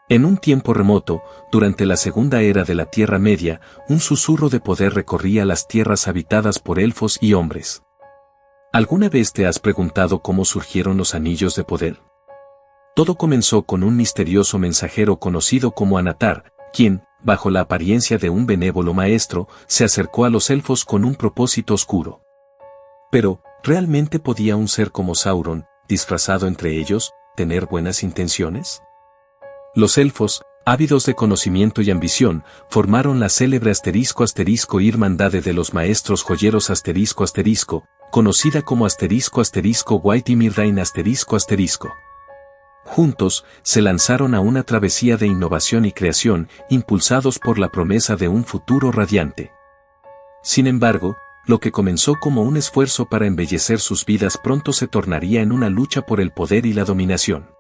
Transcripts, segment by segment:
En un tiempo remoto, durante la segunda era de la Tierra Media, un susurro de poder recorría las tierras habitadas por elfos y hombres. ¿Alguna vez te has preguntado cómo surgieron los anillos de poder? Todo comenzó con un misterioso mensajero conocido como Anatar, quien, bajo la apariencia de un benévolo maestro, se acercó a los elfos con un propósito oscuro. Pero, ¿realmente podía un ser como Sauron, disfrazado entre ellos, tener buenas intenciones? Los elfos, ávidos de conocimiento y ambición, formaron la célebre ***Hermandade de los Maestros Joyeros ***, conocida como ***White y Mirdain ***. Juntos, se lanzaron a una travesía de innovación y creación, impulsados por la promesa de un futuro radiante. Sin embargo, lo que comenzó como un esfuerzo para embellecer sus vidas pronto se tornaría en una lucha por el poder y la dominación.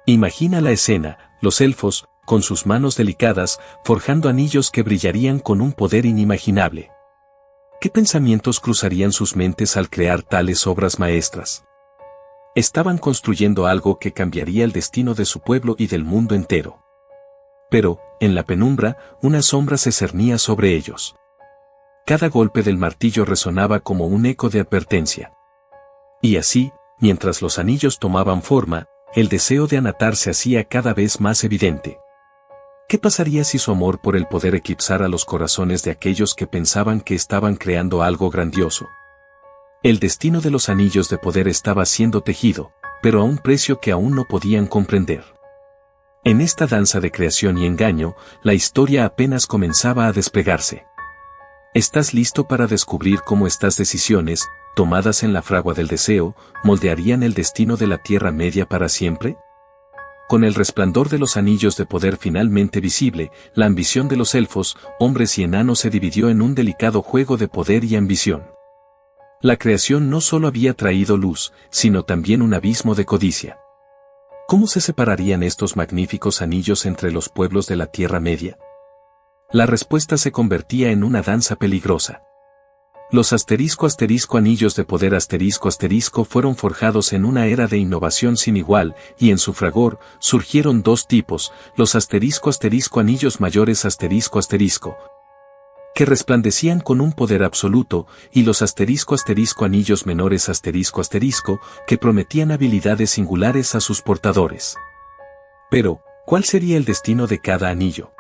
Imagina la escena, los elfos, con sus manos delicadas, forjando anillos que brillarían con un poder inimaginable. ¿Qué pensamientos cruzarían sus mentes al crear tales obras maestras? Estaban construyendo algo que cambiaría el destino de su pueblo y del mundo entero. Pero, en la penumbra, una sombra se cernía sobre ellos. Cada golpe del martillo resonaba como un eco de advertencia. Y así, mientras los anillos tomaban forma, el deseo de Anatar se hacía cada vez más evidente. ¿Qué pasaría si su amor por el poder eclipsara los corazones de aquellos que pensaban que estaban creando algo grandioso? El destino de los anillos de poder estaba siendo tejido, pero a un precio que aún no podían comprender. En esta danza de creación y engaño, la historia apenas comenzaba a desplegarse. ¿Estás listo para descubrir cómo estas decisiones, tomadas en la fragua del deseo, moldearían el destino de la Tierra Media para siempre? Con el resplandor de los anillos de poder finalmente visible, la ambición de los elfos, hombres y enanos se dividió en un delicado juego de poder y ambición. La creación no solo había traído luz, sino también un abismo de codicia. ¿Cómo se separarían estos magníficos anillos entre los pueblos de la Tierra Media? La respuesta se convertía en una danza peligrosa. Los ***anillos de poder *** fueron forjados en una era de innovación sin igual, y en su fragor, surgieron dos tipos, los ***anillos mayores ***, que resplandecían con un poder absoluto, y los ***anillos menores ***, que prometían habilidades singulares a sus portadores. Pero, ¿cuál sería el destino de cada anillo?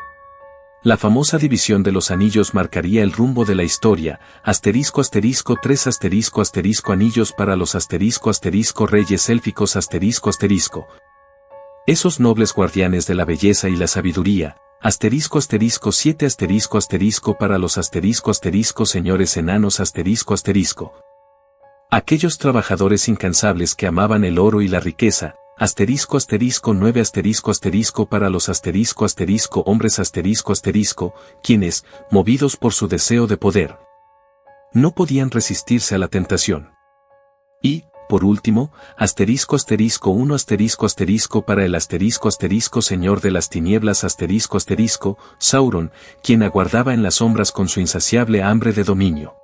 La famosa división de los anillos marcaría el rumbo de la historia, ***3 anillos para los reyes élficos ***. Esos nobles guardianes de la belleza y la sabiduría, ***7 para los señores enanos ***. Aquellos trabajadores incansables que amaban el oro y la riqueza, ***9 para los hombres quienes, movidos por su deseo de poder, no podían resistirse a la tentación. Y, por último, ***1 para el señor de las tinieblas Sauron, quien aguardaba en las sombras con su insaciable hambre de dominio.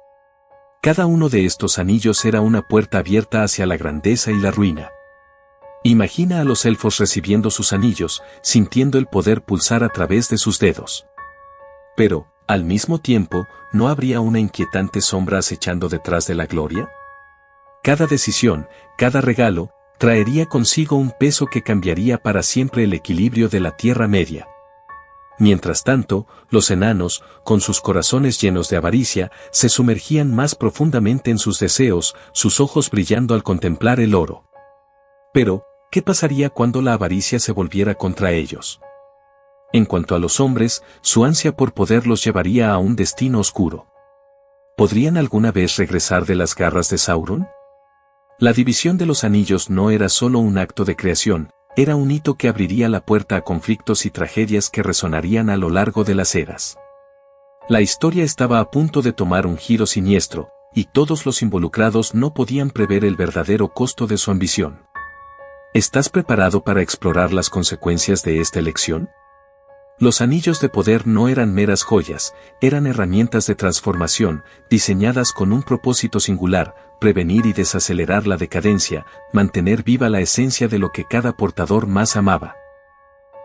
Cada uno de estos anillos era una puerta abierta hacia la grandeza y la ruina. Imagina a los elfos recibiendo sus anillos, sintiendo el poder pulsar a través de sus dedos. Pero, al mismo tiempo, ¿no habría una inquietante sombra acechando detrás de la gloria? Cada decisión, cada regalo, traería consigo un peso que cambiaría para siempre el equilibrio de la Tierra Media. Mientras tanto, los enanos, con sus corazones llenos de avaricia, se sumergían más profundamente en sus deseos, sus ojos brillando al contemplar el oro. Pero, ¿qué pasaría cuando la avaricia se volviera contra ellos? En cuanto a los hombres, su ansia por poder los llevaría a un destino oscuro. ¿Podrían alguna vez regresar de las garras de Sauron? La división de los anillos no era solo un acto de creación, era un hito que abriría la puerta a conflictos y tragedias que resonarían a lo largo de las eras. La historia estaba a punto de tomar un giro siniestro, y todos los involucrados no podían prever el verdadero costo de su ambición. ¿Estás preparado para explorar las consecuencias de esta elección? Los anillos de poder no eran meras joyas, eran herramientas de transformación, diseñadas con un propósito singular, prevenir y desacelerar la decadencia, mantener viva la esencia de lo que cada portador más amaba.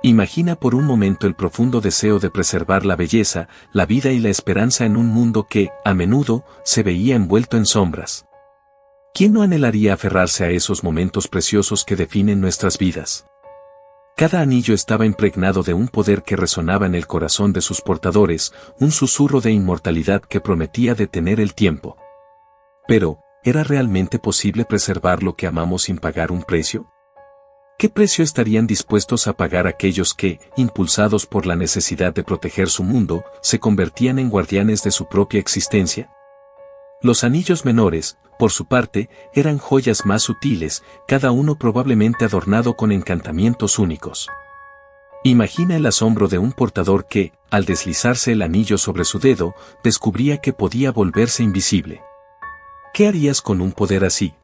Imagina por un momento el profundo deseo de preservar la belleza, la vida y la esperanza en un mundo que, a menudo, se veía envuelto en sombras. ¿Quién no anhelaría aferrarse a esos momentos preciosos que definen nuestras vidas? Cada anillo estaba impregnado de un poder que resonaba en el corazón de sus portadores, un susurro de inmortalidad que prometía detener el tiempo. Pero, ¿era realmente posible preservar lo que amamos sin pagar un precio? ¿Qué precio estarían dispuestos a pagar aquellos que, impulsados por la necesidad de proteger su mundo, se convertían en guardianes de su propia existencia? Los anillos menores, por su parte, eran joyas más sutiles, cada uno probablemente adornado con encantamientos únicos. Imagina el asombro de un portador que, al deslizarse el anillo sobre su dedo, descubría que podía volverse invisible. ¿Qué harías con un poder así?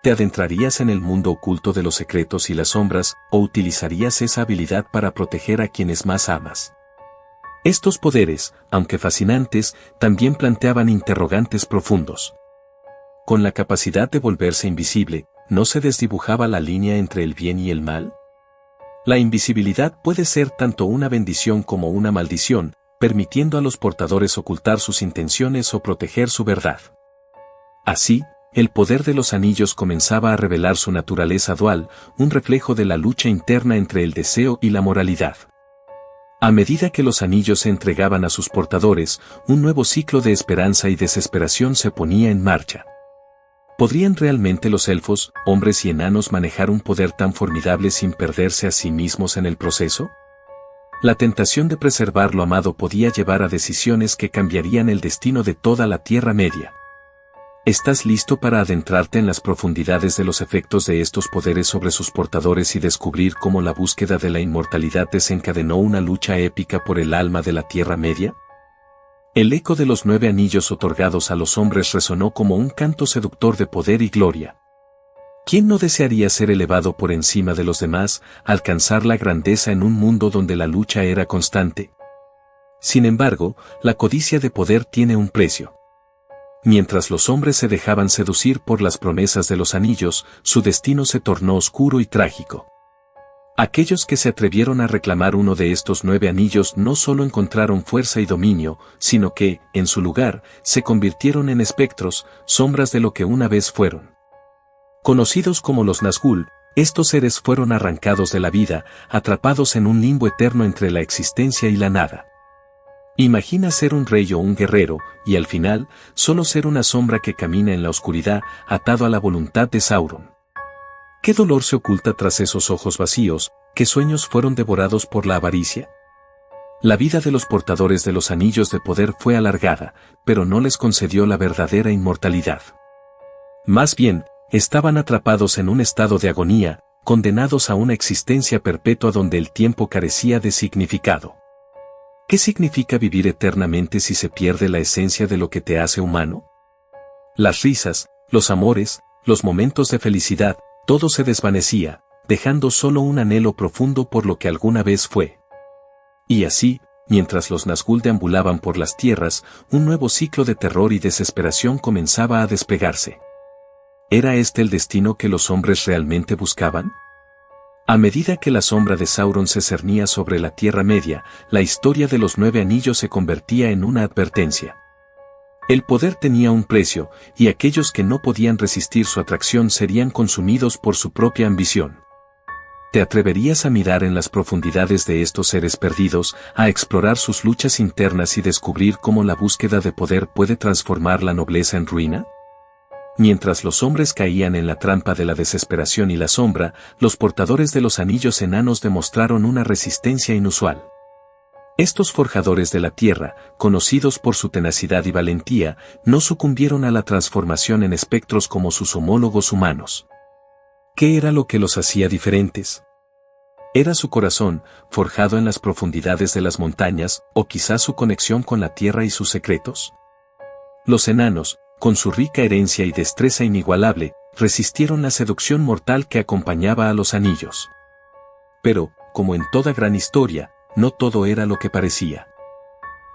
¿Te adentrarías en el mundo oculto de los secretos y las sombras, o utilizarías esa habilidad para proteger a quienes más amas? Estos poderes, aunque fascinantes, también planteaban interrogantes profundos. Con la capacidad de volverse invisible, ¿no se desdibujaba la línea entre el bien y el mal? La invisibilidad puede ser tanto una bendición como una maldición, permitiendo a los portadores ocultar sus intenciones o proteger su verdad. Así, el poder de los anillos comenzaba a revelar su naturaleza dual, un reflejo de la lucha interna entre el deseo y la moralidad. A medida que los anillos se entregaban a sus portadores, un nuevo ciclo de esperanza y desesperación se ponía en marcha. ¿Podrían realmente los elfos, hombres y enanos manejar un poder tan formidable sin perderse a sí mismos en el proceso? La tentación de preservar lo amado podía llevar a decisiones que cambiarían el destino de toda la Tierra Media. ¿Estás listo para adentrarte en las profundidades de los efectos de estos poderes sobre sus portadores y descubrir cómo la búsqueda de la inmortalidad desencadenó una lucha épica por el alma de la Tierra Media? El eco de los 9 anillos otorgados a los hombres resonó como un canto seductor de poder y gloria. ¿Quién no desearía ser elevado por encima de los demás, alcanzar la grandeza en un mundo donde la lucha era constante? Sin embargo, la codicia de poder tiene un precio. Mientras los hombres se dejaban seducir por las promesas de los anillos, su destino se tornó oscuro y trágico. Aquellos que se atrevieron a reclamar uno de estos 9 anillos no solo encontraron fuerza y dominio, sino que, en su lugar, se convirtieron en espectros, sombras de lo que una vez fueron. Conocidos como los Nazgûl, estos seres fueron arrancados de la vida, atrapados en un limbo eterno entre la existencia y la nada. Imagina ser un rey o un guerrero, y al final, solo ser una sombra que camina en la oscuridad, atado a la voluntad de Sauron. ¿Qué dolor se oculta tras esos ojos vacíos? ¿Qué sueños fueron devorados por la avaricia? La vida de los portadores de los anillos de poder fue alargada, pero no les concedió la verdadera inmortalidad. Más bien, estaban atrapados en un estado de agonía, condenados a una existencia perpetua donde el tiempo carecía de significado. ¿Qué significa vivir eternamente si se pierde la esencia de lo que te hace humano? Las risas, los amores, los momentos de felicidad, todo se desvanecía, dejando solo un anhelo profundo por lo que alguna vez fue. Y así, mientras los Nazgûl deambulaban por las tierras, un nuevo ciclo de terror y desesperación comenzaba a despegarse. ¿Era este el destino que los hombres realmente buscaban? A medida que la sombra de Sauron se cernía sobre la Tierra Media, la historia de los 9 anillos se convertía en una advertencia. El poder tenía un precio, y aquellos que no podían resistir su atracción serían consumidos por su propia ambición. ¿Te atreverías a mirar en las profundidades de estos seres perdidos, a explorar sus luchas internas y descubrir cómo la búsqueda de poder puede transformar la nobleza en ruina? Mientras los hombres caían en la trampa de la desesperación y la sombra, los portadores de los anillos enanos demostraron una resistencia inusual. Estos forjadores de la tierra, conocidos por su tenacidad y valentía, no sucumbieron a la transformación en espectros como sus homólogos humanos. ¿Qué era lo que los hacía diferentes? ¿Era su corazón, forjado en las profundidades de las montañas, o quizás su conexión con la tierra y sus secretos? Los enanos, con su rica herencia y destreza inigualable, resistieron la seducción mortal que acompañaba a los anillos. Pero, como en toda gran historia, no todo era lo que parecía.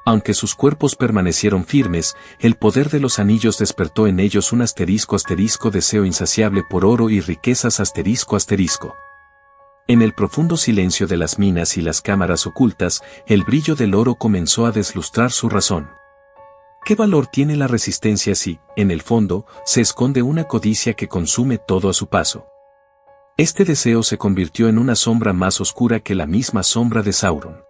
Aunque sus cuerpos permanecieron firmes, el poder de los anillos despertó en ellos un *** deseo insaciable por oro y riquezas ***. En el profundo silencio de las minas y las cámaras ocultas, el brillo del oro comenzó a deslustrar su razón. ¿Qué valor tiene la resistencia si, en el fondo, se esconde una codicia que consume todo a su paso? Este deseo se convirtió en una sombra más oscura que la misma sombra de Sauron.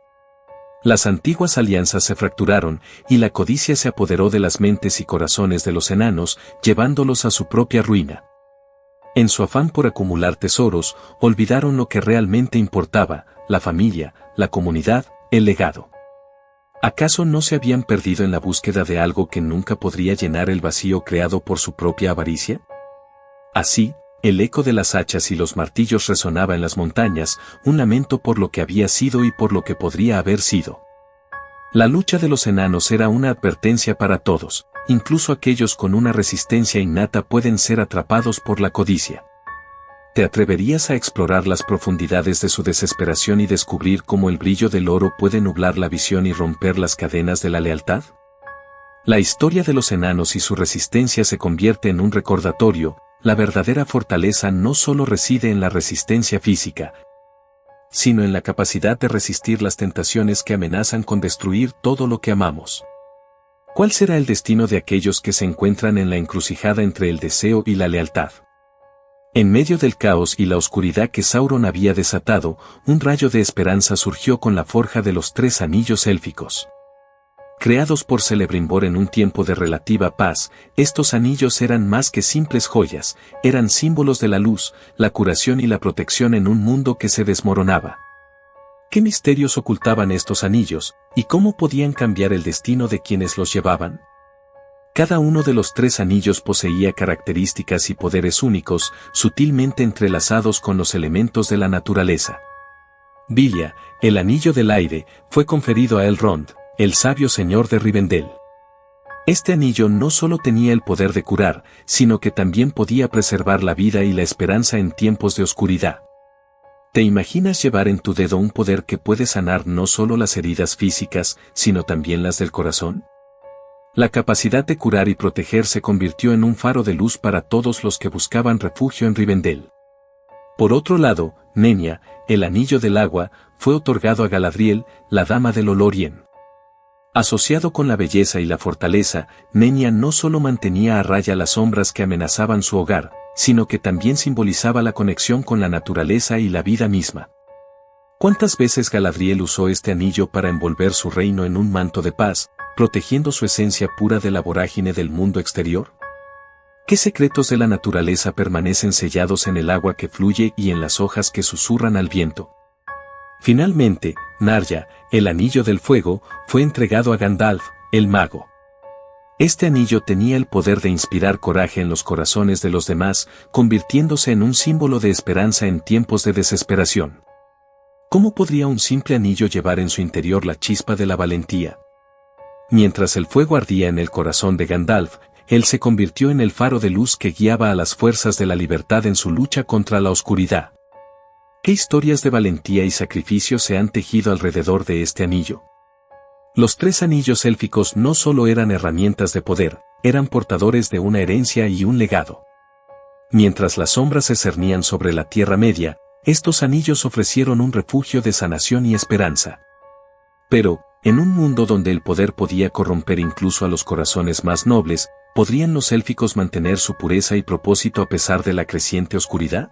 Las antiguas alianzas se fracturaron, y la codicia se apoderó de las mentes y corazones de los enanos, llevándolos a su propia ruina. En su afán por acumular tesoros, olvidaron lo que realmente importaba: la familia, la comunidad, el legado. ¿Acaso no se habían perdido en la búsqueda de algo que nunca podría llenar el vacío creado por su propia avaricia? Así, el eco de las hachas y los martillos resonaba en las montañas, un lamento por lo que había sido y por lo que podría haber sido. La lucha de los enanos era una advertencia para todos, incluso aquellos con una resistencia innata pueden ser atrapados por la codicia. ¿Te atreverías a explorar las profundidades de su desesperación y descubrir cómo el brillo del oro puede nublar la visión y romper las cadenas de la lealtad? La historia de los enanos y su resistencia se convierte en un recordatorio: la verdadera fortaleza no solo reside en la resistencia física, sino en la capacidad de resistir las tentaciones que amenazan con destruir todo lo que amamos. ¿Cuál será el destino de aquellos que se encuentran en la encrucijada entre el deseo y la lealtad? En medio del caos y la oscuridad que Sauron había desatado, un rayo de esperanza surgió con la forja de los 3 anillos élficos. Creados por Celebrimbor en un tiempo de relativa paz, estos anillos eran más que simples joyas, eran símbolos de la luz, la curación y la protección en un mundo que se desmoronaba. ¿Qué misterios ocultaban estos anillos, y cómo podían cambiar el destino de quienes los llevaban? Cada uno de los 3 anillos poseía características y poderes únicos, sutilmente entrelazados con los elementos de la naturaleza. Vilia, el anillo del aire, fue conferido a Elrond, el sabio señor de Rivendell. Este anillo no solo tenía el poder de curar, sino que también podía preservar la vida y la esperanza en tiempos de oscuridad. ¿Te imaginas llevar en tu dedo un poder que puede sanar no solo las heridas físicas, sino también las del corazón? La capacidad de curar y proteger se convirtió en un faro de luz para todos los que buscaban refugio en Rivendell. Por otro lado, Nenya, el anillo del agua, fue otorgado a Galadriel, la dama del Olorien. Asociado con la belleza y la fortaleza, Nenya no solo mantenía a raya las sombras que amenazaban su hogar, sino que también simbolizaba la conexión con la naturaleza y la vida misma. ¿Cuántas veces Galadriel usó este anillo para envolver su reino en un manto de paz, protegiendo su esencia pura de la vorágine del mundo exterior? ¿Qué secretos de la naturaleza permanecen sellados en el agua que fluye y en las hojas que susurran al viento? Finalmente, Narya, el anillo del fuego, fue entregado a Gandalf, el mago. Este anillo tenía el poder de inspirar coraje en los corazones de los demás, convirtiéndose en un símbolo de esperanza en tiempos de desesperación. ¿Cómo podría un simple anillo llevar en su interior la chispa de la valentía? Mientras el fuego ardía en el corazón de Gandalf, él se convirtió en el faro de luz que guiaba a las fuerzas de la libertad en su lucha contra la oscuridad. ¿Qué historias de valentía y sacrificio se han tejido alrededor de este anillo? Los 3 anillos élficos no solo eran herramientas de poder, eran portadores de una herencia y un legado. Mientras las sombras se cernían sobre la Tierra Media, estos anillos ofrecieron un refugio de sanación y esperanza. Pero, en un mundo donde el poder podía corromper incluso a los corazones más nobles, ¿podrían los élficos mantener su pureza y propósito a pesar de la creciente oscuridad?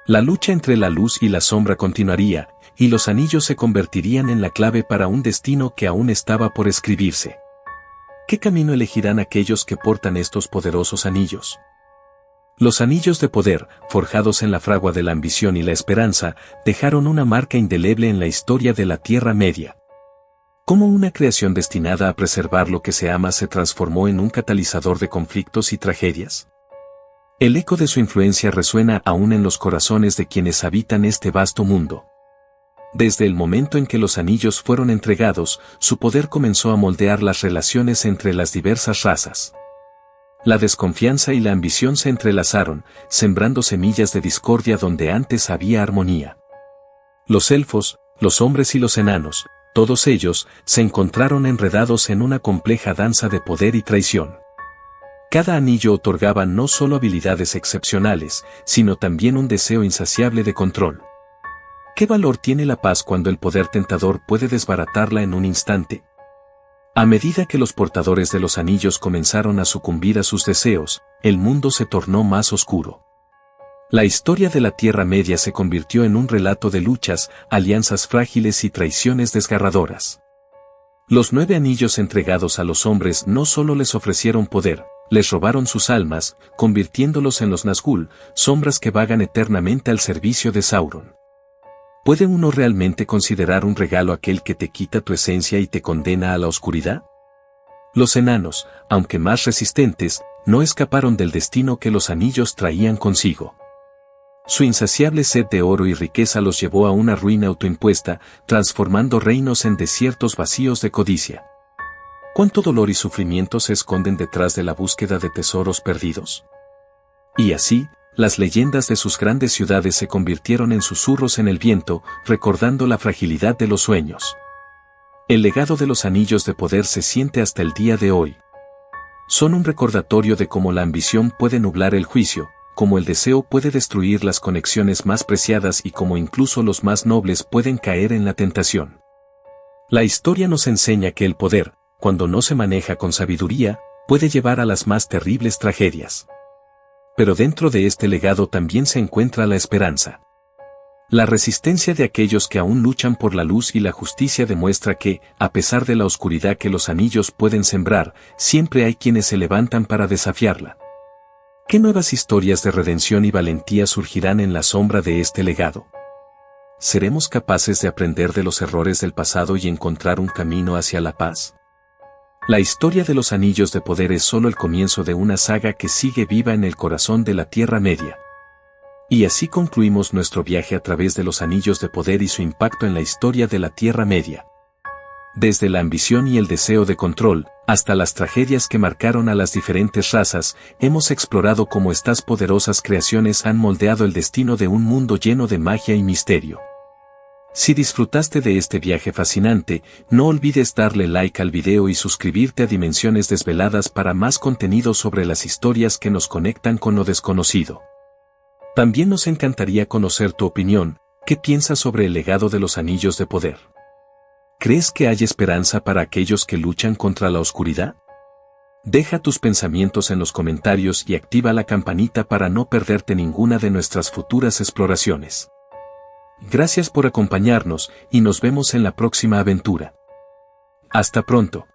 La lucha entre la luz y la sombra continuaría, y los anillos se convertirían en la clave para un destino que aún estaba por escribirse. ¿Qué camino elegirán aquellos que portan estos poderosos anillos? Los anillos de poder, forjados en la fragua de la ambición y la esperanza, dejaron una marca indeleble en la historia de la Tierra Media. ¿Cómo una creación destinada a preservar lo que se ama se transformó en un catalizador de conflictos y tragedias? El eco de su influencia resuena aún en los corazones de quienes habitan este vasto mundo. Desde el momento en que los anillos fueron entregados, su poder comenzó a moldear las relaciones entre las diversas razas. La desconfianza y la ambición se entrelazaron, sembrando semillas de discordia donde antes había armonía. Los elfos, los hombres y los enanos, todos ellos, se encontraron enredados en una compleja danza de poder y traición. Cada anillo otorgaba no solo habilidades excepcionales, sino también un deseo insaciable de control. ¿Qué valor tiene la paz cuando el poder tentador puede desbaratarla en un instante? A medida que los portadores de los anillos comenzaron a sucumbir a sus deseos, el mundo se tornó más oscuro. La historia de la Tierra Media se convirtió en un relato de luchas, alianzas frágiles y traiciones desgarradoras. Los 9 anillos entregados a los hombres no solo les ofrecieron poder, les robaron sus almas, convirtiéndolos en los Nazgûl, sombras que vagan eternamente al servicio de Sauron. ¿Puede uno realmente considerar un regalo aquel que te quita tu esencia y te condena a la oscuridad? Los enanos, aunque más resistentes, no escaparon del destino que los anillos traían consigo. Su insaciable sed de oro y riqueza los llevó a una ruina autoimpuesta, transformando reinos en desiertos vacíos de codicia. ¿Cuánto dolor y sufrimiento se esconden detrás de la búsqueda de tesoros perdidos? Y así, las leyendas de sus grandes ciudades se convirtieron en susurros en el viento, recordando la fragilidad de los sueños. El legado de los anillos de poder se siente hasta el día de hoy. Son un recordatorio de cómo la ambición puede nublar el juicio, cómo el deseo puede destruir las conexiones más preciadas y cómo incluso los más nobles pueden caer en la tentación. La historia nos enseña que el poder, cuando no se maneja con sabiduría, puede llevar a las más terribles tragedias. Pero dentro de este legado también se encuentra la esperanza. La resistencia de aquellos que aún luchan por la luz y la justicia demuestra que, a pesar de la oscuridad que los anillos pueden sembrar, siempre hay quienes se levantan para desafiarla. ¿Qué nuevas historias de redención y valentía surgirán en la sombra de este legado? ¿Seremos capaces de aprender de los errores del pasado y encontrar un camino hacia la paz? La historia de los anillos de poder es solo el comienzo de una saga que sigue viva en el corazón de la Tierra Media. Y así concluimos nuestro viaje a través de los anillos de poder y su impacto en la historia de la Tierra Media. Desde la ambición y el deseo de control, hasta las tragedias que marcaron a las diferentes razas, hemos explorado cómo estas poderosas creaciones han moldeado el destino de un mundo lleno de magia y misterio. Si disfrutaste de este viaje fascinante, no olvides darle like al video y suscribirte a Dimensiones Desveladas para más contenido sobre las historias que nos conectan con lo desconocido. También nos encantaría conocer tu opinión. ¿Qué piensas sobre el legado de los anillos de poder? ¿Crees que hay esperanza para aquellos que luchan contra la oscuridad? Deja tus pensamientos en los comentarios y activa la campanita para no perderte ninguna de nuestras futuras exploraciones. Gracias por acompañarnos y nos vemos en la próxima aventura. Hasta pronto.